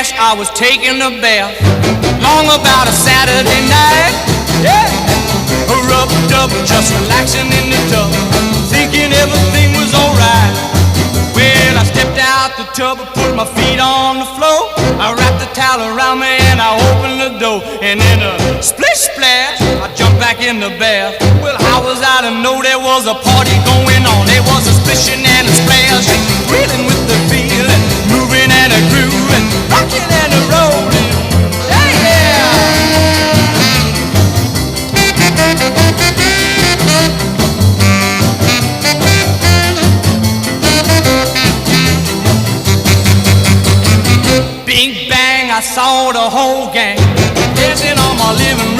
splash, I was taking a bath. Long about a Saturday night, yeah. Rubbed up, just relaxing in the tub, thinking everything was alright. Well, I stepped out the tub, put my feet on the floor. I wrapped the towel around me and I opened the door. And in a splish splash, I jumped back in the bath. Well, how was I to know there was a party going on? There was a splishing and a splash, reeling with the feeling, moving and a grooving, rocking and a rolling. Yeah, yeah. Bing bang, I saw the whole gang dancing on my living room